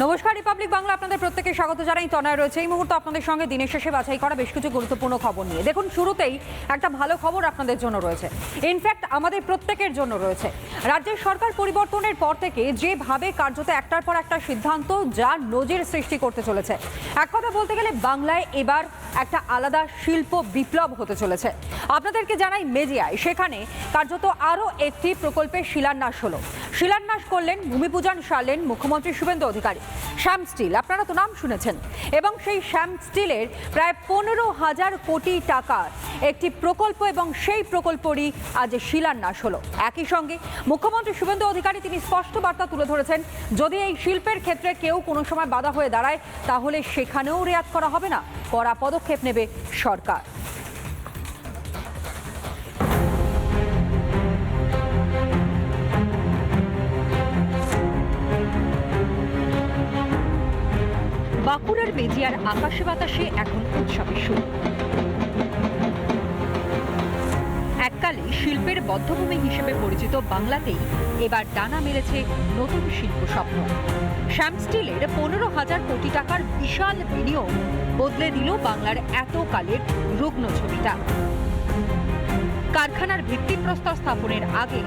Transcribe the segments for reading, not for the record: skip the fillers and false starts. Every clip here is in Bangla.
নমস্কার, রিপাবলিক বাংলা আপনাদের প্রত্যেককে স্বাগত জানাই। তনয় রয়েছে এই মুহূর্তে আপনাদের সঙ্গে দিনের শেষে বাছাই করা বেশ কিছু গুরুত্বপূর্ণ খবর নিয়ে। দেখুন, শুরুতেই একটা ভালো খবর আপনাদের জন্য রয়েছে, ইনফ্যাক্ট আমাদের প্রত্যেকের জন্য রয়েছে। রাজ্যের সরকার পরিবর্তনের পর থেকে যেভাবে কার্যত একটার পর একটা সিদ্ধান্ত যা নজির সৃষ্টি করতে চলেছে, এক কথা বলতে গেলে বাংলায় এবার একটা আলাদা শিল্প বিপ্লব হতে চলেছে। আপনাদেরকে জানাই, মেজিয়ায় সেখানে কার্যত আরও একটি প্রকল্পের শিলান্যাস হলো। শিলান্যাস করলেন, ভূমিপূজন সারলেন মুখ্যমন্ত্রী শুভেন্দু অধিকারী। শ্যাম স্টিল, আপনারা তো নাম শুনেছেন, এবং সেই শ্যাম স্টিলের প্রায় 15,000 কোটি টাকার একটি প্রকল্প, এবং সেই প্রকল্পেরই আজ শিলান্যাস হলো। একই সঙ্গে মুখ্যমন্ত্রী শুভেন্দু অধিকারী তিনি স্পষ্ট বার্তা তুলে ধরেছেন, যদি এই শিল্পের ক্ষেত্রে কেউ কোনো সময় বাধা হয়ে দাঁড়ায় তাহলে সেখানেও রেয়াত করা হবে না, কড়া পদক্ষেপ নেবে সরকার। বাঁকুড়ার মেজিয়ার আকাশে বাতাসে এখন উৎসবের সুর। এককালে শিল্পের বদ্ধভূমি হিসেবে পরিচিত বাংলাতেই এবার ডানা মেলেছে নতুন শিল্প স্বপ্ন। শ্যাম স্টিলের 15,000 কোটি টাকার বিশাল বিনিয়োগ বদলে দিল বাংলার এতকালের রুগ্ন ছবিটা। কারখানার ভিত্তিপ্রস্তর স্থাপনের আগে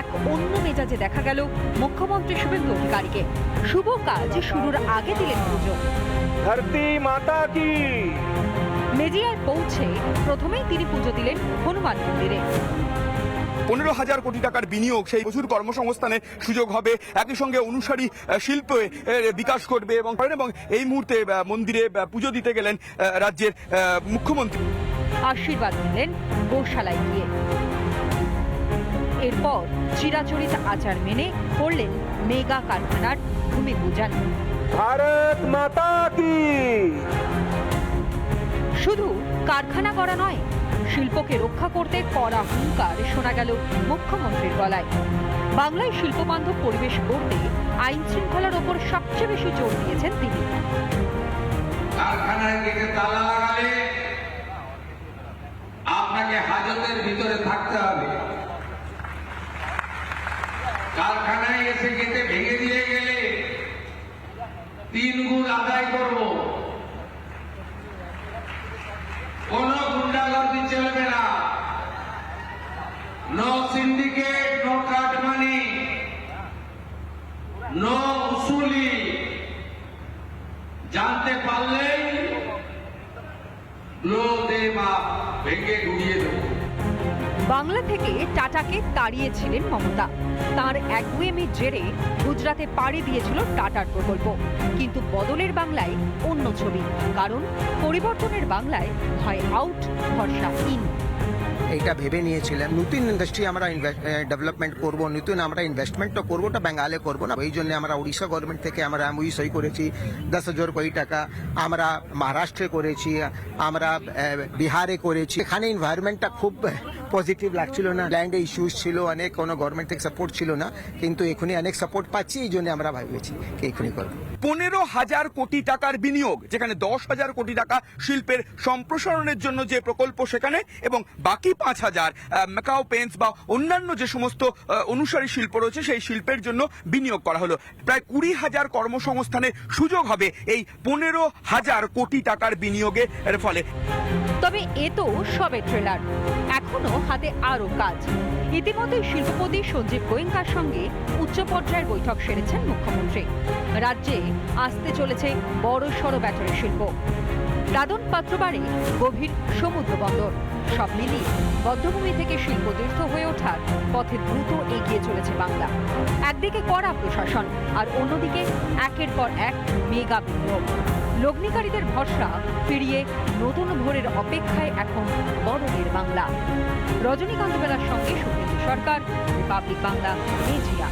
এক অন্য মেজাজে দেখা গেল মুখ্যমন্ত্রী শুভেন্দু অধিকারীকে। শুভ কাজ শুরুর আগে দিলেন পুজো। ধরতি মাতা কি। মেজিয়ায় পৌঁছে প্রথমেই তিনি পুজো দিলেন হনুমান মন্দিরে। 15,000 কোটি টাকার বিনিয়োগ, সেই প্রচুর কর্মসংস্থানের সুযোগ হবে, একই সঙ্গে অনুসারী শিল্পে বিকাশ করবে এবং এই মুহূর্তে মন্দিরে পুজো দিতে গেলেন রাজ্যের মুখ্যমন্ত্রী। আশীর্বাদ নিলেন গোশালায় গিয়ে। এরপর চিরাচরিত আচার মেনে করলেন মেগা কারখানার ভূমিপূজন। ভারত মাতা কি। শুধু কারখানা করা নয়, শিল্পকে রক্ষা করতে কড়া হুঙ্কার শোনা গেল মুখ্যমন্ত্রীর গলায়। বাংলায় শিল্পবান্ধব পরিবেশ গড়তে আইন শৃঙ্খলার ওপর সবচেয়ে বেশি জোর দিয়েছেন তিনি। কারখানার গেটে তালা লাগালে আপনাকে হাজতের ভিতরে থাকতে হবে। কারখানায় এসে গেটে ভেঙে দিয়ে গেলে 3 গুণ আদায় করব। কোন গুন্ডাগর্দি চলবে না। No syndicate, no cut money, no উসুলি। জানতে পারলেই ভেঙে গুড়িয়ে দেব। বাংলা থেকে টাটাকে তাড়িয়েছিলেন মমতা। তার একগুঁয়েমির জেরে গুজরাটে পাড়ি দিয়েছিল টাটার প্রকল্প। কিন্তু বদলের বাংলায় অন্য ছবি, কারণ পরিবর্তনের বাংলায় হয় আউট, ভরসা ইন। এইটা ভেবে নিয়েছিলেন নতুন ইন্ডাস্ট্রি আমরা ডেভেলপমেন্ট করব, নতুন আমরা ইনভেস্টমেন্টটা করবো, ওটা বেঙ্গালে করবো না। এই জন্য আমরা উড়িষ্যা গভর্নমেন্ট থেকে আমরা এমওইউ সই করেছি 10,000 কোটি টাকা। আমরা মহারাষ্ট্রে করেছি, আমরা বিহারে করেছি। এখানে এনভায়রনমেন্টটা খুব পজিটিভ লাগছিল না, ল্যান্ডে ইস্যুস ছিল অনেক, কোনো গভর্নমেন্ট থেকে সাপোর্ট ছিল না, কিন্তু এখনই অনেক সাপোর্ট পাচ্ছি, এই জন্য আমরা ভেবেছি এখনই করবো। 15,000 কোটি টাকার বিনিয়োগ, যেখানে 10,000 কোটি টাকা শিল্পের সম্প্রসারণের জন্য যে প্রকল্প সেখানে, এবং বাকি 5,000 ম্যাকাও পেন্টস বা অন্যান্য যে সমস্ত অনুসারী শিল্প রয়েছে সেই শিল্পের জন্য বিনিয়োগ করা হলো। প্রায় 20,000 কর্মসংস্থানের সুযোগ হবে এই 15,000 কোটি টাকার বিনিয়োগের ফলে। তবে এ তো সবে ট্রেলার, এখনো হাতে আরো কাজ। ইতিমধ্যে শিল্পপতি সঞ্জীব গোয়েঙ্কার সঙ্গে উচ্চ পর্যায়ের বৈঠক সেরেছেন মুখ্যমন্ত্রী। রাজ্যে আসতে চলেছে বড় সড় ব্যাটারি শিল্প, দাদন পাত্রবাড়ি, গভীর সমুদ্র বন্দর। সব মিলিয়ে বদ্ধভূমি থেকে শিল্পতীর্থ হয়ে ওঠার পথে দ্রুত এগিয়ে চলেছে বাংলা। একদিকে কড়া প্রশাসন, আর অন্যদিকে একের পর এক মেগা বিনিয়োগ। লগ্নিকারীদের ভরসা ফিরিয়ে নতুন ভোরের অপেক্ষায় এখন বদলের বাংলা। রজনীকান্ত বেলার সঙ্গে শুভেন্দু সরকার, রিপাবলিক বাংলা, মেজিয়া।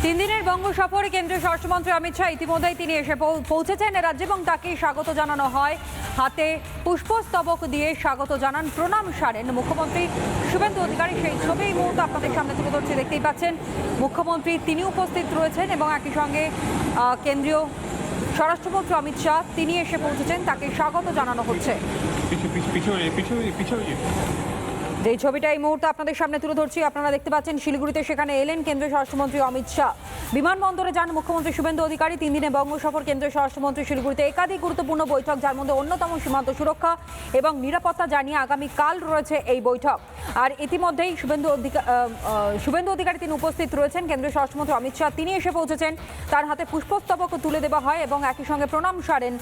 3 দিনের বঙ্গ সফরে কেন্দ্রীয় স্বরাষ্ট্রমন্ত্রী অমিত শাহ ইতিমধ্যেই তিনি এসে পৌঁছেছেন রাজ্যে, এবং তাকে স্বাগত জানানো হয়। হাতে পুষ্পস্তবক দিয়ে স্বাগত জানান, প্রণাম সারেন মুখ্যমন্ত্রী শুভেন্দু অধিকারী। সেই ছবি এই মুহূর্তে আপনাদের সামনে তুলে ধরছি, দেখতেই পাচ্ছেন মুখ্যমন্ত্রী তিনি উপস্থিত রয়েছেন, এবং একই সঙ্গে কেন্দ্রীয় স্বরাষ্ট্রমন্ত্রী অমিত শাহ তিনি এসে পৌঁছেছেন, তাকে স্বাগত জানানো হচ্ছে। যে ছবিটা এই মুহূর্তে আপনাদের সামনে তুলে ধরছি, আপনারা দেখতে পাচ্ছেন শিলিগুড়িতে সেখানে এলেন কেন্দ্রীয় স্বরাষ্ট্রমন্ত্রী অমিত শাহ। বিমানবন্দরে যান মুখ্যমন্ত্রী শুভেন্দু অধিকারী। 3 দিনে বঙ্গ সফর কেন্দ্রীয় স্বরাষ্ট্রমন্ত্রী। শিলিগুড়িতে একাধিক গুরুত্বপূর্ণ বৈঠক, যার মধ্যে অন্যতম সীমান্ত সুরক্ষা এবং নিরাপত্তা জানিয়ে আগামীকাল রয়েছে এই বৈঠক। আর ইতিমধ্যেই শুভেন্দু অধিকারী তিনি উপস্থিত রয়েছেন। কেন্দ্রীয় স্বরাষ্ট্রমন্ত্রী অমিত শাহ তিনি এসে পৌঁছেছেন, তার হাতে পুষ্পস্তবক তুলে দেওয়া হয় এবং একই সঙ্গে প্রণাম সারেন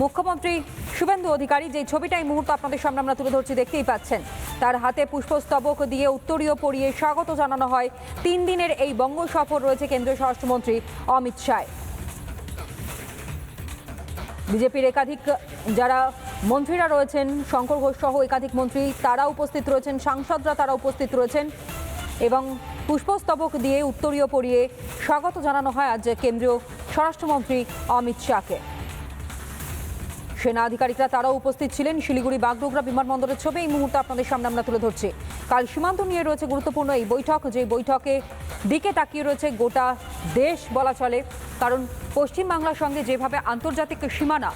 মুখ্যমন্ত্রী শুভেন্দু অধিকারী। যে ছবিটা এই মুহূর্তে আপনাদের সামনে আমরা তুলে ধরছি, দেখতেই পাচ্ছেন তার হাতে পুষ্পস্তবক দিয়ে উত্তরীয় পরিয়ে স্বাগত জানানো হয়। 3 দিনের এই বঙ্গ সফর রয়েছে কেন্দ্রীয় স্বরাষ্ট্রমন্ত্রী অমিত শাহ। বিজেপির একাধিক যারা মন্ত্রীরা রয়েছেন, শঙ্কর ঘোষ সহ একাধিক মন্ত্রী তারা উপস্থিত রয়েছেন, সাংসদরা তারা উপস্থিত রয়েছেন এবং পুষ্পস্তবক দিয়ে উত্তরীয় পরিয়ে স্বাগত জানানো হয় আজ কেন্দ্রীয় স্বরাষ্ট্রমন্ত্রী অমিত শাহকে। সেনা আধিকারিকরা তারাও উপস্থিত ছিলেন। শিলিগুড়ি বাগডোগরা বিমানবন্দরের ছবি এই মুহূর্তে আপনাদের সামনে আমরা তুলে ধরছি। কাল সীমান্ত নিয়ে রয়েছে গুরুত্বপূর্ণ এই বৈঠক, যে বৈঠকে দিকে তাকিয়ে রয়েছে গোটা দেশ বলা চলে, কারণ পশ্চিমবাংলার সঙ্গে যেভাবে আন্তর্জাতিক সীমানা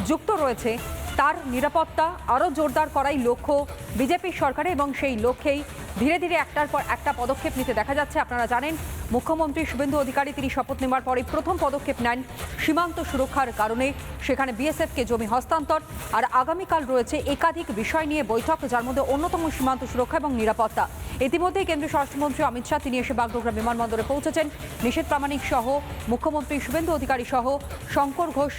যুক্ত রয়েছে তার নিরাপত্তা আরও জোরদার করাই লক্ষ্য বিজেপির সরকারে এবং সেই লক্ষ্যেই ধীরে ধীরে একটার পর একটা পদক্ষেপ নিতে দেখা যাচ্ছে। আপনারা জানেন মুখ্যমন্ত্রী শুভেন্দু অধিকারী তিনি শপথ নেওয়ার পরে প্রথম পদক্ষেপ নেন সীমান্ত সুরক্ষার কারণে, সেখানে বিএসএফকে জমি হস্তান্তর। আর আগামীকাল রয়েছে একাধিক বিষয় নিয়ে বৈঠক, যার মধ্যে অন্যতম সীমান্ত সুরক্ষা এবং নিরাপত্তা। ইতিমধ্যেই কেন্দ্রীয় স্বরাষ্ট্রমন্ত্রী অমিত শাহ তিনি এসে বাগডোগরা বিমানবন্দরে পৌঁছেছেন। নিশীথ প্রামাণিক সহ মুখ্যমন্ত্রী শুভেন্দু অধিকারী সহ শঙ্কর ঘোষ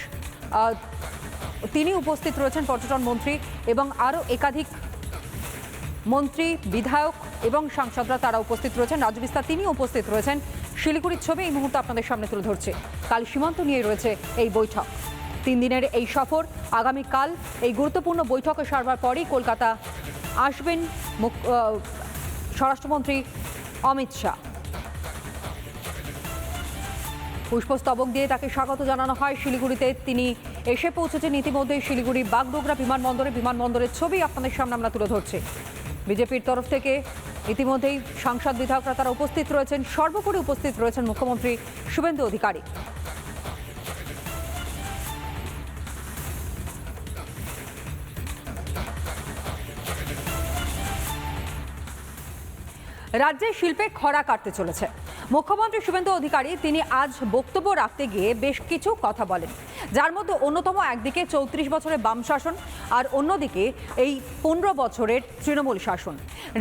তিনি উপস্থিত রয়েছেন, পর্যটন মন্ত্রী এবং আরও একাধিক মন্ত্রী, বিধায়ক এবং সাংসদরা তারা উপস্থিত রয়েছেন। রাজু বিস্তার তিনি উপস্থিত রয়েছেন। শিলিগুড়ির ছবি এই মুহূর্তে আপনাদের সামনে তুলে ধরছে। কাল সীমান্ত নিয়ে রয়েছে এই বৈঠক। 3 দিনের এই সফর, আগামীকাল এই গুরুত্বপূর্ণ বৈঠকে সারবার পরই কলকাতা আসবেন স্বরাষ্ট্রমন্ত্রী অমিত শাহ। পুষ্পস্তবক দিয়ে তাকে স্বাগত জানানো হয়। শিলিগুড়িতে তিনি এসে পৌঁছেছেন ইতিমধ্যেই শিলিগুড়ি বাগডোগরা বিমানবন্দরের ছবি আপনাদের সামনে আমরা তুলে ধরছি। বিজেপির তরফ থেকে ইতিমধ্যেই সাংসদ বিধায়করা তারা উপস্থিত রয়েছেন, সর্বোপরি উপস্থিত রয়েছেন মুখ্যমন্ত্রী শুভেন্দু অধিকারী। রাজ্যে শিল্পে খরা কাটতে চলেছে। মুখ্যমন্ত্রী শুভেন্দু অধিকারী তিনি আজ বক্তব্য রাখতে গিয়ে বেশ কিছু কথা বলেন, যার মধ্যে অন্যতম একদিকে 34 বছরের বাম শাসন আর অন্যদিকে এই 15 বছরের তৃণমূল শাসন।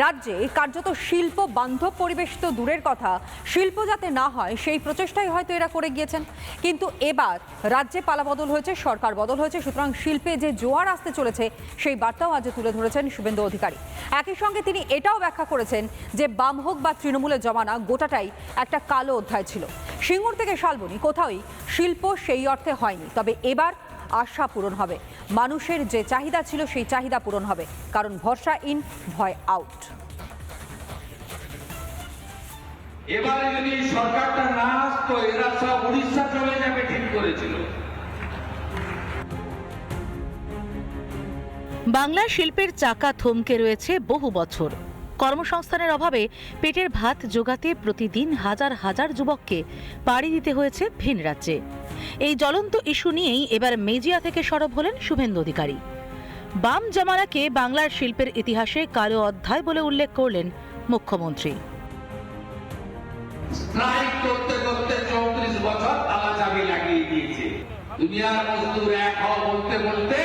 রাজ্যে কার্যত শিল্প বান্ধব পরিবেশ তো দূরের কথা, শিল্প যাতে না হয় সেই প্রচেষ্টাই হয়তো এরা করে গিয়েছেন। কিন্তু এবার রাজ্যে পালাবদল হয়েছে, সরকার বদল হয়েছে, সুতরাং শিল্পে যে জোয়ার আসতে চলেছে সেই বার্তাও আজ তুলে ধরেছেন শুভেন্দু অধিকারী। একই সঙ্গে তিনি এটাও ব্যাখ্যা করেছেন যে বাম হোক বা তৃণমূলের জমানা গোটাটাই একটা কালো অধ্যায় ছিল। সিঙ্গুর থেকে শালবনী কোথাওই শিল্প সেই অর্থে হয়নি, তবে এবার আশা পূরণ হবে। মানুষের যে চাহিদা ছিল সেই চাহিদা পূরণ হবে, কারণ ভরসা ইন, ভয় আউট। এবারে যদি সরকারটা না আসতো এরা সব উড়িষ্যা চলে যাবে ঠিক করেছিল। বাংলার শিল্পের চাকা থমকে রয়েছে বহু বছর। কর্মসংস্থানের অভাবে পেটের ভাত জোগাতে প্রতিদিন হাজার হাজার যুবককে পাড়ি দিতে হয়েছে ভিন রাজ্যে। এই জ্বলন্ত ইস্যু নিয়েই এবার মেজিয়া থেকে সরব হলেন শুভেন্দু অধিকারী। বাম জামানাকে বাংলার শিল্পের ইতিহাসে কালো অধ্যায় বলে উল্লেখ করলেন মুখ্যমন্ত্রী। স্ট্রাইক করতে করতে 34 বছর তালা চাবি লাগিয়ে দিয়েছে। দুনিয়ার মজদুর এক হওয়া বলতে বলতে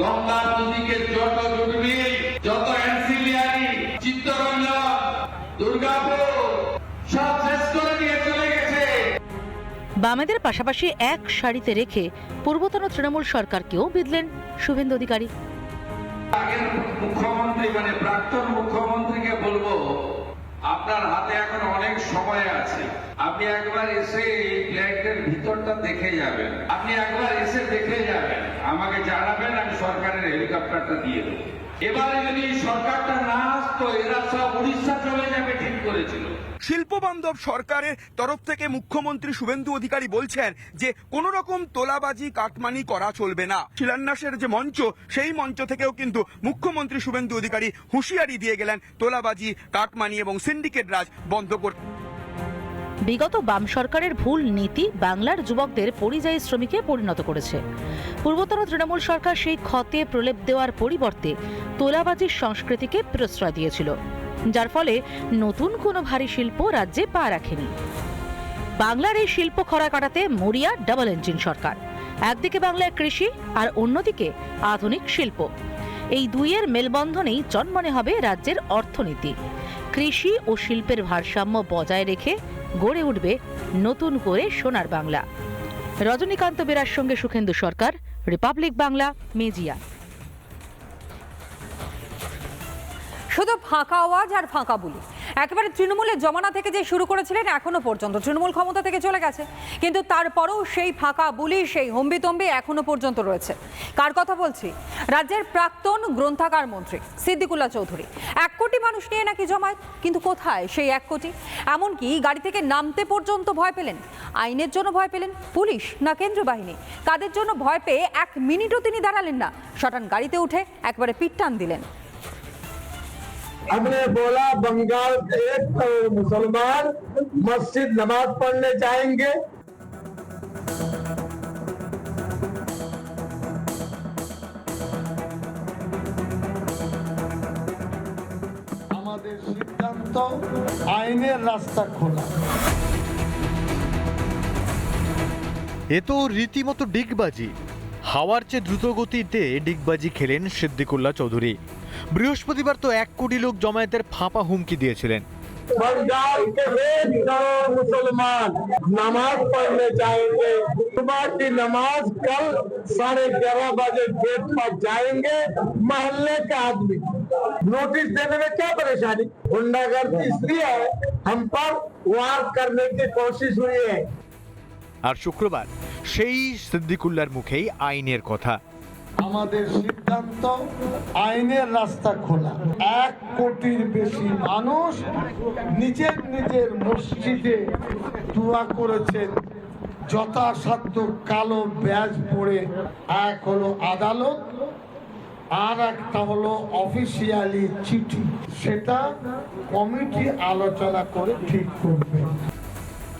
গঙ্গা নদীকে যত জুটমিল, যত অ্যান্সিলিয়ারি, চিত্তরঞ্জন, দুর্গাপুর সব শেষ করে দিয়ে চলে গেছে। বামেদের পাশাপাশি এক সারিতে রেখে পূর্বতন তৃণমূল সরকারকেও বিঁধলেন শুভেন্দু অধিকারী। আগের মুখ্যমন্ত্রী মানে প্রাক্তন মুখ্যমন্ত্রীকে বলবো, আপনার হাতে এখন অনেক সময় আছে, আপনি একবার এসে এই প্ল্যান্টের ভিতরটা দেখে যাবেন, আপনি একবার এসে দেখে যাবেন, আমাকে জানাবেন, আমি সরকারের হেলিকপ্টারটা দিয়ে দেবো। এবারে যদি সরকারটা না আসতো এরা সব উড়িষ্যা চলে যাবে ঠিক করেছিল। শিল্প বান্ধব সরকারের তরফ থেকে মুখ্যমন্ত্রী শুভেন্দু অধিকারী বলছেন যে কোনো রকম তোলাবাজি কাটমানি করা চলবে না। শিলান্যাসের যে মঞ্চ সেই মঞ্চ থেকেও কিন্তু মুখ্যমন্ত্রী শুভেন্দু অধিকারী হুঁশিয়ারি দিয়ে গেলেন তোলাবাজি, কাটমানি এবং সিন্ডিকেট রাজ বন্ধ করতে। বিগত বাম সরকারের ভুল নীতি বাংলার যুবকদের পরিযায়ী শ্রমিকে পরিণত করেছে। পূর্বতন তৃণমূল সরকার সেই ক্ষতে প্রলেপ দেওয়ার পরিবর্তে তোলাবাজির সংস্কৃতিকে প্রশ্রয় দিয়েছিল, যার ফলে নতুন কোনো ভারী শিল্প রাজ্যে পা রাখেনি। বাংলার এই শিল্প খরা কাটাতে মরিয়া ডাবল ইঞ্জিন সরকার। একদিকে বাংলার কৃষি আর অন্যদিকে আধুনিক শিল্প, এই দুইয়ের মেলবন্ধনেই জন্মনে হবে রাজ্যের অর্থনীতি। কৃষি ও শিল্পের ভারসাম্য বজায় রেখে গড়ে উঠবে নতুন করে সোনার বাংলা। রজনীকান্ত বেরার সঙ্গে সুখেন্দু সরকার, রিপাবলিক বাংলা, মেজিয়া। শুধু ফাঁকা আওয়াজ আর ফাঁকা বুলি। একেবারে তৃণমূলের জমানা থেকে যে শুরু করেছিলেন এখনো পর্যন্ত, তৃণমূল ক্ষমতা থেকে চলে গেছে, কিন্তু তারপরেও সেই ফাঁকা বুলি, সেই হম্বিতম্বি এখনো পর্যন্ত রয়েছে। কার কথা বলছি? রাজ্যের প্রাক্তন গ্রন্থাগার মন্ত্রী সিদ্দিকুল্লাহ চৌধুরী। 1 কোটি মানুষ নিয়ে নাকি জমায়েত, কিন্তু কোথায় সেই 1 কোটি? এমনকি গাড়ি থেকে নামতে পর্যন্ত ভয় পেলেন। আইনের জন্য ভয় পেলেন? পুলিশ না কেন্দ্রীয় বাহিনী? কাদের জন্য ভয় পেয়ে 1 মিনিটও তিনি দাঁড়ালেন না, শটান গাড়িতে উঠে একবারে পিটটান দিলেন। हमने बोला बंगाल के 1 करोड़ मुसलमान मस्जिद नमाज पढ़ने जाएंगे। আমাদের সিদ্ধান্ত আইনের রাস্তা খোলা। এ তো রীতিমতো ডিগবাজি। হাওয়ার চেয়ে দ্রুত গতিতে ডিগবাজি খেলেন সিদ্দিকুল্লাহ চৌধুরী। বৃহস্পতিবার তো 1 কোটি লোক জমায়েতের ফাঁপা হুমকি দিয়েছিলেন। बंगाल के 1 करोड़ मुसलमान नमाज पढ़ने जाएंगे। सुबह की नमाज कल 11:30 बजे गेट पर जाएंगे। मोहल्ले के आदमी नोटिस देने में क्या परेशानी? गुंडागर्दी इसलिए है हम पर वार करने की कोशिश हुई है। আর শুক্রবার সেই সিদ্দিকুল্লাহর মুখেই আইনের কথা। আমাদের সিদ্ধান্ত আইনের রাস্তা খোলা। 1 কোটির বেশি মানুষ নিজের নিজের মসজিদে দোয়া করেছেন যথাসাধ্য কালো ব্যাজ পরে। এক হলো আদালত, আর একটা হলো অফিসিয়ালি চিঠি, সেটা কমিটি আলোচনা করে ঠিক করবে।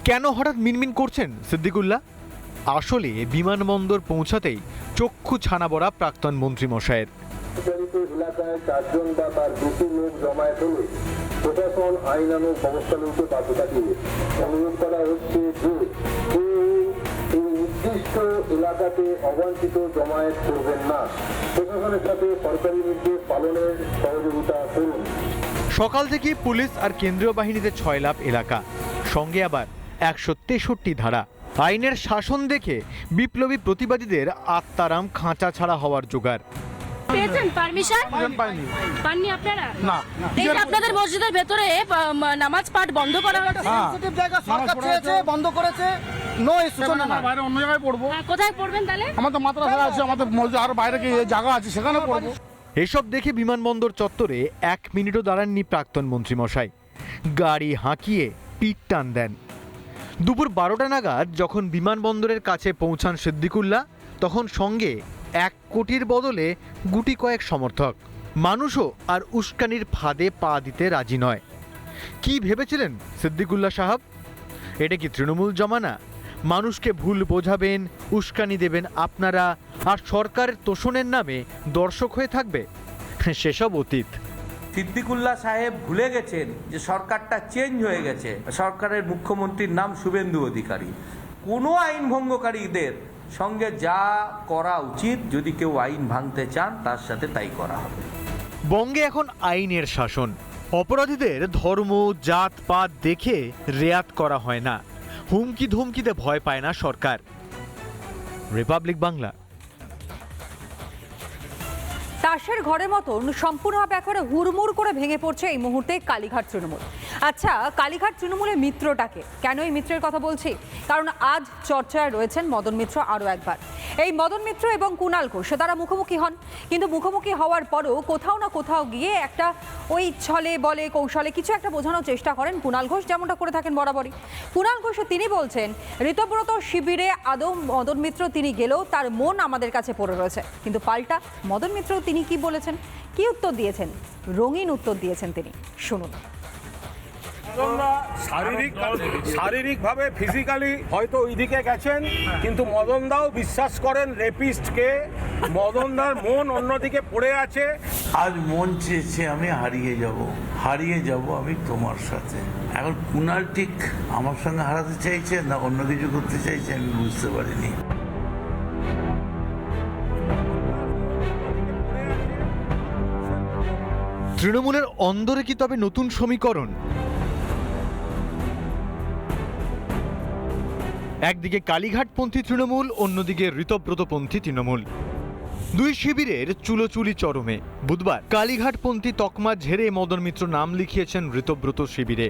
কেন হঠাৎ মিনমিন করছেন সিদ্দিকুল্লাহ? আসলে বিমানবন্দর পৌঁছাতেই চক্ষু ছানা বড়া প্রাক্তন মন্ত্রী মশাইয়ের। এলাকায় 4 জন বা তার বেশি লোক জমায়েত হলে প্রশাসন আইনানুগ ব্যবস্থা নিতে বাধ্য থাকে। অনুরোধ করা হচ্ছে যে এই নির্দিষ্ট এলাকাতে অবাঞ্ছিত জমায়েত করবেন না। প্রশাসনের সাথে সরকারি নির্দেশ পালনের সহযোগিতা করুন। সকাল থেকে পুলিশ আর কেন্দ্রীয় বাহিনীতে 6 লাখ এলাকা, সঙ্গে আবার 163 ধারা। আইনের শাসন দেখে বিপ্লবী প্রতিবাদীদের আত্মারাম খাঁচা ছাড়া হওয়ার জোগাড়। পেয়েছেন পারমিশন? পাননি আপনারা? না। এই যে আপনাদের মসজিদের ভেতরে নামাজ পাঠ বন্ধ করা হচ্ছে। সেন্সিটিভ জায়গা সরকার চেয়েছে, বন্ধ করেছে। নো ইস্যু না, বাইরে অন্য জায়গায় পড়বো। কোথায় পড়বেন তাহলে? আমাদের মাদ্রাসা আছে, আমাদের মসজিদ আর বাইরে কি জায়গা আছে, সেখানে পড়বো। এসব দেখে বিমানবন্দর চত্বরে 1 মিনিটও দাঁড়াননি প্রাক্তন মন্ত্রী মশাই। গাড়ি হাঁকিয়ে পিট টান দেন। দুপুর 12টা নাগাদ যখন বিমানবন্দরের কাছে পৌঁছান সিদ্দিকুল্লাহ, তখন সঙ্গে 1 কোটির বদলে গুটি কয়েক সমর্থক। মানুষও আর উস্কানির ফাঁদে পা দিতে রাজি নয়। কি ভেবেছিলেন সিদ্দিকুল্লাহ সাহাব? এটা কি তৃণমূল জমানা? মানুষকে ভুল বোঝাবেন, উস্কানি দেবেন আপনারা, আর সরকারের তোষণের নামে দর্শক হয়ে থাকবে? সেসব অতীত। সিদ্দিকুল্লাহ সাহেব ভুলে গেছেন যে সরকারটা চেঞ্জ হয়ে গেছে। সরকারের মুখ্যমন্ত্রীর নাম শুভেন্দু অধিকারী। কোনো আইন ভঙ্গকারীদের সঙ্গে যা করা উচিত, যদি কেউ আইন ভাঙতে চান তার সাথে তাই করা হবে। বঙ্গে এখন আইনের শাসন। অপরাধীদের ধর্ম, জাত পাত দেখে রেয়াত করা হয় না। হুমকি ধমকিতে ভয় পায় না সরকার। রিপাবলিক বাংলা। তাসের ঘরের মতন সম্পূর্ণভাবে একেবারে হুড়মুড় করে ভেঙে পড়ছে এই মুহূর্তে কালীঘাট তৃণমূল। আচ্ছা, কালীঘাট তৃণমূলের মিত্রটাকে, কেন এই মিত্রের কথা বলছি? কারণ আজ চর্চায় রয়েছেন মদন মিত্র আরও একবার। এই মদন মিত্র এবং কুণাল ঘোষ তারা মুখোমুখি হন, কিন্তু মুখোমুখি হওয়ার পরও কোথাও না কোথাও গিয়ে একটা ওই ছলে বলে কৌশলে কিছু একটা বোঝানোর চেষ্টা করেন কুণাল ঘোষ, যেমনটা করে থাকেন বরাবরই। কুণাল ঘোষ তিনি বলছেন ঋতব্রত শিবিরে আদৌ মদন মিত্র তিনি গেলেও তার মন আমাদের কাছে পড়ে রয়েছে, কিন্তু পাল্টা মদন মিত্র তিনি কি বলেছেন, কি উত্তর দিয়েছেন? রঙিন উত্তর দিয়েছেন তিনি, শুনুন। শারীরিকভাবে ফিজিক্যালি হয়তো ওইদিকে গেছেন, কিন্তু মদন দাও বিশ্বাস করেন রেপিস্টকে, মদন দার মন অন্যদিকে পড়ে আছে। আজ মন চেয়েছে আমি হারিয়ে যাব আমি তোমার সাথে। এখন কুণাল ঠিক আমার সঙ্গে হারাতে চাইছে না অন্য কিছু করতে চাইছে আমি বুঝতে পারিনি। তৃণমূলের অন্দরে কি তবে নতুন সমীকরণ? একদিকে কালীঘাটপন্থী তৃণমূল, অন্যদিকে ঋতব্রতপন্থী তৃণমূল। দুই শিবিরের চুলোচুলি চরমে। বুধবার কালীঘাটপন্থী তকমা ঝেড়ে মদন মিত্র নাম লিখিয়েছেন ঋতব্রত শিবিরে।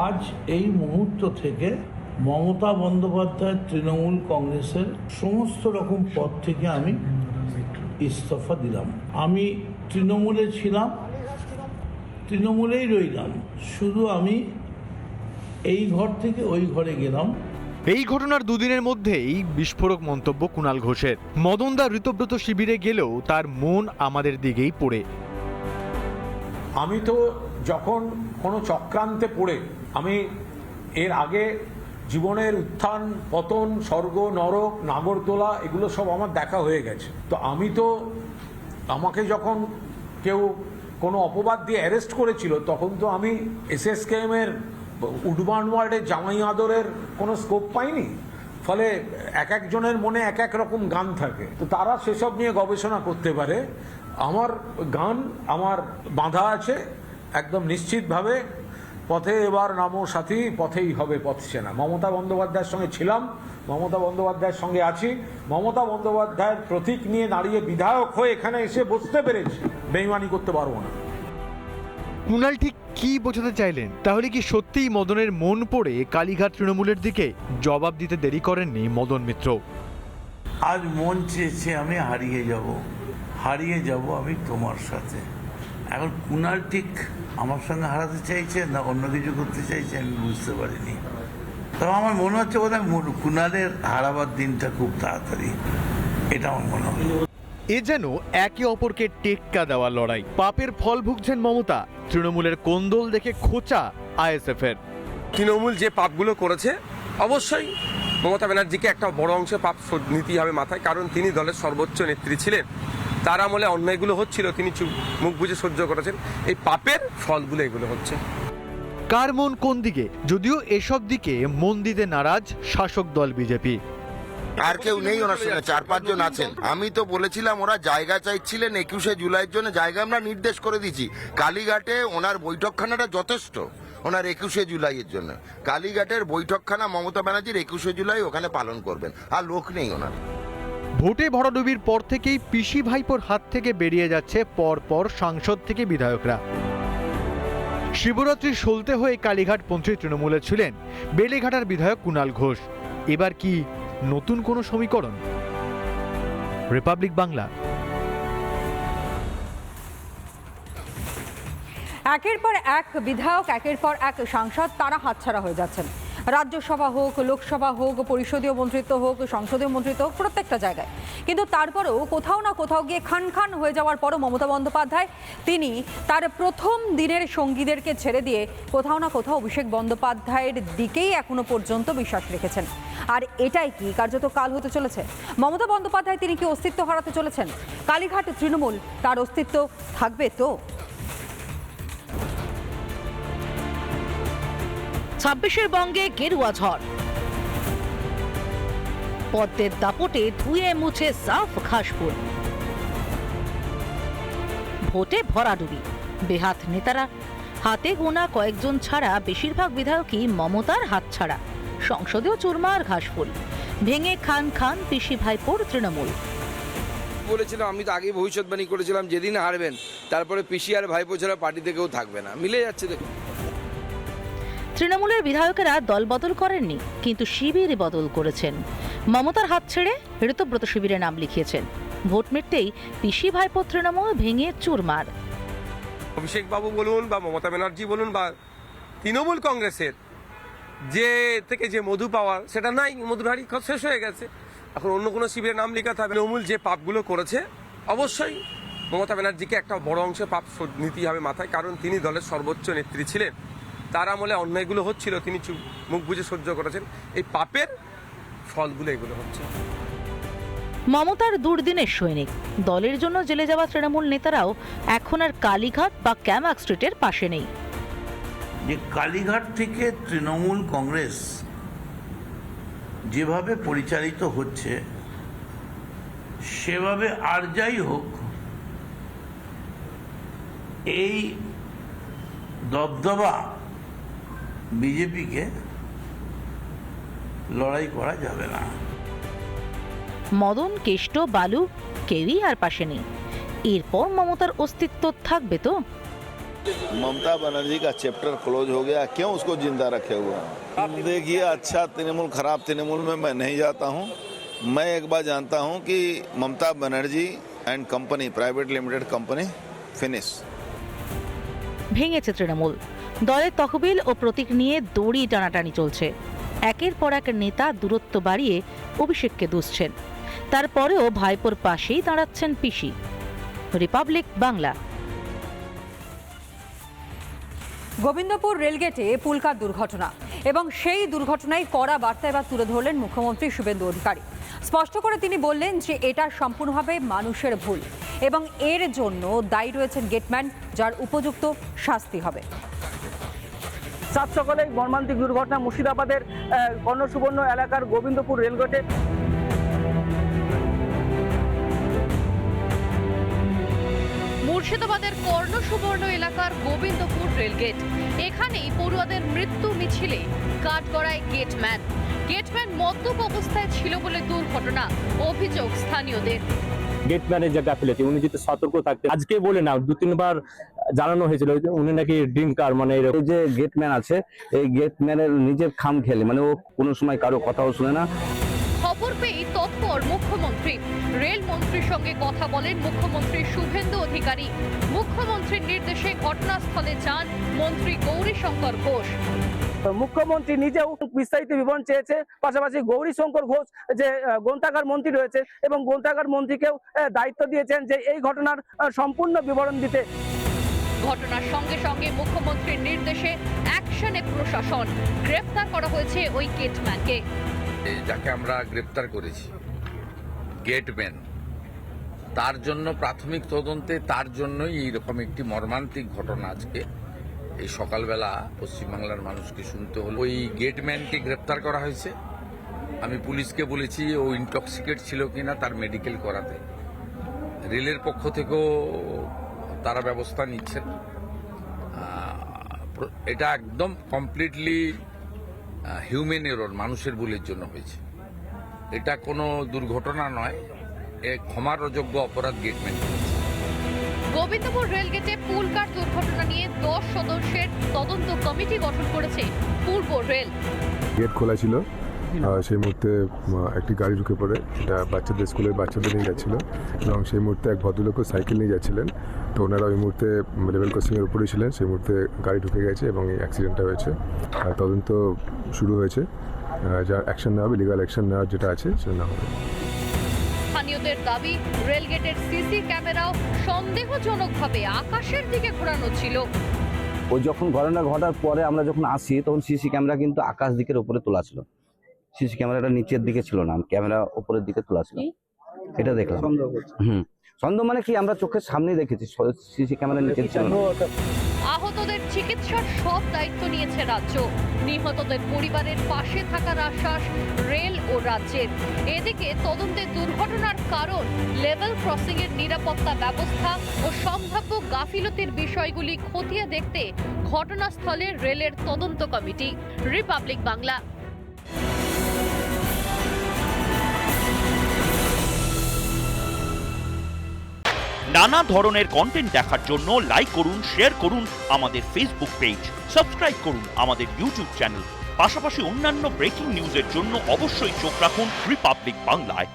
আজ এই মুহূর্ত থেকে মমতা বন্দ্যোপাধ্যায় তৃণমূল কংগ্রেসের সমস্ত রকম পদ থেকে আমি ইস্তফা দিলাম। আমি তৃণমূলে ছিলাম, তৃণমূলেই রইলাম, শুধু আমি এই ঘর থেকে ওই ঘরে গেলাম। এই ঘটনার দুদিনের মধ্যেই বিস্ফোরক মন্তব্য কুণাল ঘোষের। মদনদা ঋতব্রত শিবিরে গেলেও তার মন আমাদের দিকেই পড়ে। আমি তো যখন কোনো চক্রান্তে পড়ে, আমি এর আগে জীবনের উত্থান পতন, স্বর্গ নরক, নাগরদোলা এগুলো সব আমার দেখা হয়ে গেছে। তো আমি তো, আমাকে যখন কেউ কোনো অপবাদ দিয়ে অ্যারেস্ট করেছিল তখন তো আমি এসএসকেএম এর উডবান ওয়ার্ডের জামাই আদরের কোনো স্কোপ পাইনি। ফলে এক একজনের মনে এক এক রকম গান থাকে, তো তারা সেসব নিয়ে গবেষণা করতে পারে। আমার গান আমার বাঁধা আছে একদম নিশ্চিতভাবে। পথে এবার নামো সাথী, পথেই হবে পথ চেনা। মমতা বন্দ্যোপাধ্যায়ের সঙ্গে ছিলাম, মমতা বন্দ্যোপাধ্যায়ের সঙ্গে আছি। মমতা বন্দ্যোপাধ্যায়ের প্রতীক নিয়ে দাঁড়িয়ে বিধায়ক হয়ে এখানে এসে বসতে পেরেছি, বেইমানি করতে পারবো না। কুণাল ঠিক কি বোঝাতে চাইলেন? তাহলে কি সত্যিই মদনের মন পড়ে কালীঘাট তৃণমূলের দিকে? জবাব দিতে দেরি করেননি মদন মিত্র। আজ মন চেয়েছে আমি হারিয়ে যাব আমি তোমার সাথে। এখন কুণাল ঠিক আমার সঙ্গে হারাতে চাইছে না অন্য কিছু করতে চাইছে আমি বুঝতে পারিনি। তবে আমার মনে হচ্ছে বোধহয় কুণালের হারাবার দিনটা খুব তাড়াতাড়ি, এটা আমার মনে হয়। এ যেন একে অপরকে টেক্কা দেওয়া লড়াই। পাপের ফল ভুগছেন মমতা, তৃণমূলের কোন্দল দেখে খোঁচা আইএসএফ এর। তৃণমূল যে পাপগুলো করেছে অবশ্যই মমতা ব্যানার্জিকে একটা বড় অংশে পাপ নিতেই হবে মাথায়, কারণ তিনি দলের সর্বোচ্চ নেত্রী ছিলেন। তার আমলে অন্যায়গুলো হচ্ছিল, তিনি মুখ বুঝে সহ্য করেছেন। এই পাপের ফলগুলো এগুলো হচ্ছে। কার মন কোন দিকে? যদিও এসব দিকে মন দিতে নারাজ শাসক দল বিজেপি। আর কেউ নেই ওনার সঙ্গে, 4-5 জন আছেন। আমি তো বলেছিলাম ওরা জায়গা চাইছিলেন, 21শে জুলাইয়ের জন্য জায়গা আমরা নির্দেশ করে দিয়েছি। কালীঘাটে ওনার বৈঠকখানাটা যথেষ্ট ওনার 21শে জুলাইয়ের জন্য। কালীঘাটের বৈঠকখানা মমতা ব্যানার্জির 21শে জুলাই ওখানে পালন করবেন, আর লোক নেই ওনার। ভোটে ভরাডুবির পর থেকেই পিসি ভাইপোর হাত থেকে বেরিয়ে যাচ্ছে পর সাংসদ থেকে বিধায়করা। শিবরাত্রি সলতে হয়ে কালীঘাট পৌঁছে তৃণমূলে ছিলেন বেলেঘাটার বিধায়ক কুণাল ঘোষ। এবার কি নতুন কোনো সমীকরণ? রিপাবলিক বাংলা। একের পর এক বিধায়ক, একের পর এক সাংসদ তারা হাতছাড়া হয়ে যাচ্ছেন। রাজ্যসভা হোক, লোকসভা হোক, পরিষদীয় মন্ত্রিত্ব হোক, সংসদীয় মন্ত্রিত্ব হোক, প্রত্যেকটা জায়গায়। কিন্তু তারপরেও কোথাও না কোথাও গিয়ে খান হয়ে যাওয়ার পরও মমতা বন্দ্যোপাধ্যায় তিনি তার প্রথম দিনের সঙ্গীদেরকে ছেড়ে দিয়ে কোথাও না কোথাও অভিষেক বন্দ্যোপাধ্যায়ের দিকেই এখনো পর্যন্ত বিশ্বাস রেখেছেন। আর এটাই কি কার্যত কাল হতে চলেছে? মমতা বন্দ্যোপাধ্যায় তিনি কি অস্তিত্ব হারাতে চলেছেন? কালীঘাট তৃণমূল তার অস্তিত্ব থাকবে তো? 26-এর বঙ্গে গেরুয়া ঝড়, পদ্মের দাপটে ধুয়ে মুছে সাফ ঘাসফুল, ভোটে ভরাডুবি, বেহাত নেতারা, হাতে গোনা কয়েকজন ছাড়া বেশিরভাগ বিধায়কই মমতার হাতছাড়া। সংসদেও চুরমার ঘাসফুল, ভেঙে খান পিসি ভাইপোর তৃণমূল। বলেছিলাম, আমি তো আগেই ভবিষ্যৎবাণী করেছিলাম যেদিন হারবেন তারপরে পিসি আর ভাইপো ছাড়া পার্টিতে কেউ থাকবে না। মিলে যাচ্ছে দেখুন। তৃণমূলের বিধায়কেরা দল বদল করেননি, কিন্তু শিবির বদল করেছেন। মমতার হাত ছেড়ে ঋতব্রত শিবিরে নাম লিখিয়েছেন। ভোট মিটতেই পিসি ভাইপো তৃণমূল ভেঙে চুরমার। অভিষেক বাবু বলুন বা মমতা ব্যানার্জি বলুন বা তৃণমূল কংগ্রেসের যে থেকে যে মধু পাওয়ার সেটা নাই, মধুর হাড়ি শেষ হয়ে গেছে। এখন অন্য কোনো শিবিরের নাম লেখা থাকবে। তৃণমূল যে পাপগুলো করেছে অবশ্যই মমতা ব্যানার্জিকে একটা বড় অংশে পাপ নিতেই হবে মাথায়, কারণ তিনি দলের সর্বোচ্চ নেত্রী ছিলেন। তার আমলে অন্যায়গুলো হচ্ছিল, তিনি মুখ বুজে সহ্য করেছেন। এই পাপের ফলগুলো এগুলো হচ্ছে। মমতার দুর্দিনের সৈনিক, দলের জন্য জেলে যাওয়া তৃণমূল নেতারাও এখন আর কালীঘাট বা ক্যামাক স্ট্রিটের পাশে নেই। যে কালীঘাট থেকে তৃণমূল কংগ্রেস যেভাবে পরিচালিত হচ্ছে, সেভাবে আর যাই হোক এই দবদবা বিজেপিকে লড়াই করা যাবে না। মদন, কেষ্ট, বালু কেউই আর পাশে নেই। এরপর মমতার অস্তিত্ব থাকবে তো? ममता बनर्जी का चैप्टर क्लोज हो गया, क्यों उसको जिंदा रखे हुए हैं? आप देखिए, अच्छा तृणमूल खराब तृणमूल में मैं नहीं जाता हूं। मैं एक बार जानता हूं कि Mamata Banerjee and company, private limited company, finish. ভেঙেছে তৃণমূল, দলের তহবিল ও প্রতীক নিয়ে দড়ি টানাটানি চলছে। একের পর এক নেতা দূরত্ব বাড়িয়ে অভিষেককে দুষছেন, তারপরেও ভাইপোর পাশেই দাঁড়াচ্ছেন পিসি। রিপাবলিক বাংলা। গোবিন্দপুর রেলগেটে পুলকার দুর্ঘটনা এবং সেই দুর্ঘটনায় কড়া বার্তা এবার তুলে ধরলেন মুখ্যমন্ত্রী শুভেন্দু অধিকারী। স্পষ্ট করে তিনি বললেন যে এটা সম্পূর্ণভাবে মানুষের ভুল এবং এর জন্য দায়ী রয়েছেন গেটম্যান, যার উপযুক্ত শাস্তি হবে। সাত সকালে মর্মান্তিক দুর্ঘটনা মুর্শিদাবাদের কর্ণসুবর্ণ এলাকার গোবিন্দপুর রেলগেটে। মুর্শিদাবাদের কর্ণসুবর্ণ এলাকার গোবিন্দপুর রেলগেট, এখানেই পড়ুয়াদের মৃত্যু মিছিলে কাঠগড়ায় গেটম্যান মদ্যপ অবস্থায় ছিল বলে দুর্ঘটনা, অভিযোগ স্থানীয়দের। গেটম্যানের যে গাফিলতি, উনি যদি সতর্ক থাকতেন, আজকে বলে না 2-3 বার জানানো হয়েছিল উনি নাকি ড্রিঙ্কার, মানে এই যে গেটম্যান আছে, এই গেটম্যানের নিজের খাম খেলে, মানে ও কোনো সময় কারো কথাও শুনে না। খবর পেয়ে তৎপর মুখ্যমন্ত্রী, রেল মন্ত্রীর সঙ্গে কথা বলেন মুখ্যমন্ত্রী শুভেন্দু অধিকারী। মুখ্যমন্ত্রীর নির্দেশে ঘটনাস্থলে যান মন্ত্রী গৌরীশঙ্কর ঘোষ। মুখ্যমন্ত্রী নিজেও বিস্তারিত বিবরণ চেয়েছে, পাশাপাশি গৌরীশঙ্কর ঘোষ যে গ্রন্থাগার মন্ত্রী রয়েছে এবং গ্রন্থাগার মন্ত্রীকেও দায়িত্ব দিয়েছেন যে এই ঘটনার সম্পূর্ণ বিবরণ দিতে। ঘটনার সঙ্গে সঙ্গে মুখ্যমন্ত্রীর নির্দেশে অ্যাকশনে প্রশাসন, গ্রেফতার করা হয়েছে ওই গেটম্যানকে। যাকে আমরা গ্রেপ্তার করেছি গেটম্যান, তার জন্য প্রাথমিক তদন্তে তার জন্যই এইরকম একটি মর্মান্তিক ঘটনা আজকে এই সকালবেলা পশ্চিমবাংলার মানুষকে শুনতে হলো। ওই গেটম্যানকে গ্রেপ্তার করা হয়েছে। আমি পুলিশকে বলেছি ও ইনটক্সিকেট ছিল কিনা তার মেডিকেল করাতে। রেলের পক্ষ থেকেও তারা ব্যবস্থা নিচ্ছেন। এটা একদম কমপ্লিটলি হিউম্যান এরর, মানুষের ভুলের জন্য হয়েছে। এটা কোনো দুর্ঘটনা নয়, ক্ষমার অযোগ্য অপরাধ গেটম্যান। গোবিন্দপুর রেলগেটে পুলকার দুর্ঘটনা নিয়ে 10 সদস্যের তদন্ত কমিটি গঠন করেছে পূর্ব রেল। গেট খোলা ছিল, সেই মুহূর্তে একটি গাড়ি ঢুকে পড়ে, এটা বাচ্চাদের স্কুলের বাচ্চাদের নিয়ে যাচ্ছিল এবং সেই মুহূর্তে এক ভদ্রলোকও সাইকেল নিয়ে যাচ্ছিলেন। তো ওনারা ওই মুহূর্তে লেভেল ক্রসিংয়ের উপরেই ছিলেন, সেই মুহূর্তে গাড়ি ঢুকে গেছে এবং এই অ্যাক্সিডেন্টটা হয়েছে। তদন্ত শুরু হয়েছে, যা অ্যাকশন নেওয়া হবে, লিগাল অ্যাকশন নেওয়ার যেটা আছে সেটা নেওয়া হবে। স্থানীয়দের দাবি, রেলগেটের সিসি ক্যামেরাও সন্দেহজনকভাবে আকাশের দিকে ঘোরানো ছিল। ওই যখন ঘটনা ঘটার পরে আমরা যখন আসি, তখন সিসি ক্যামেরা কিন্তু আকাশ দিকের উপরে তোলা ছিল, সিসি ক্যামেরাটা নিচের দিকে ছিল না, ক্যামেরা উপরের দিকে তোলা ছিল। এটা দেখলাম। সন্দেহ মানে কি, আমরা চোখের সামনেই দেখেছি, সিসি ক্যামেরা নিচে ছিল না। আহতদের চিকিৎসার সব দায়িত্ব নিয়েছে রাজ্য। নিহতদের পরিবারের পাশে থাকার আশ্বাস রেল ও রাজ্যের। এদিকে তদন্তে দুর্ঘটনার কারণ, লেভেল ক্রসিং এর নিরাপত্তা ব্যবস্থা ও সম্ভাব্য গাফিলতির বিষয়গুলি খতিয়ে দেখতে ঘটনাস্থলে রেলের তদন্ত কমিটি। রিপাবলিক বাংলা। নানা ধরনের কন্টেন্ট দেখার জন্য লাইক করুন, শেয়ার করুন আমাদের ফেসবুক পেজ, সাবস্ক্রাইব করুন আমাদের ইউটিউব চ্যানেল। পাশাপাশি অন্যান্য ব্রেকিং নিউজের জন্য অবশ্যই চোখ রাখুন রিপাবলিক বাংলায়।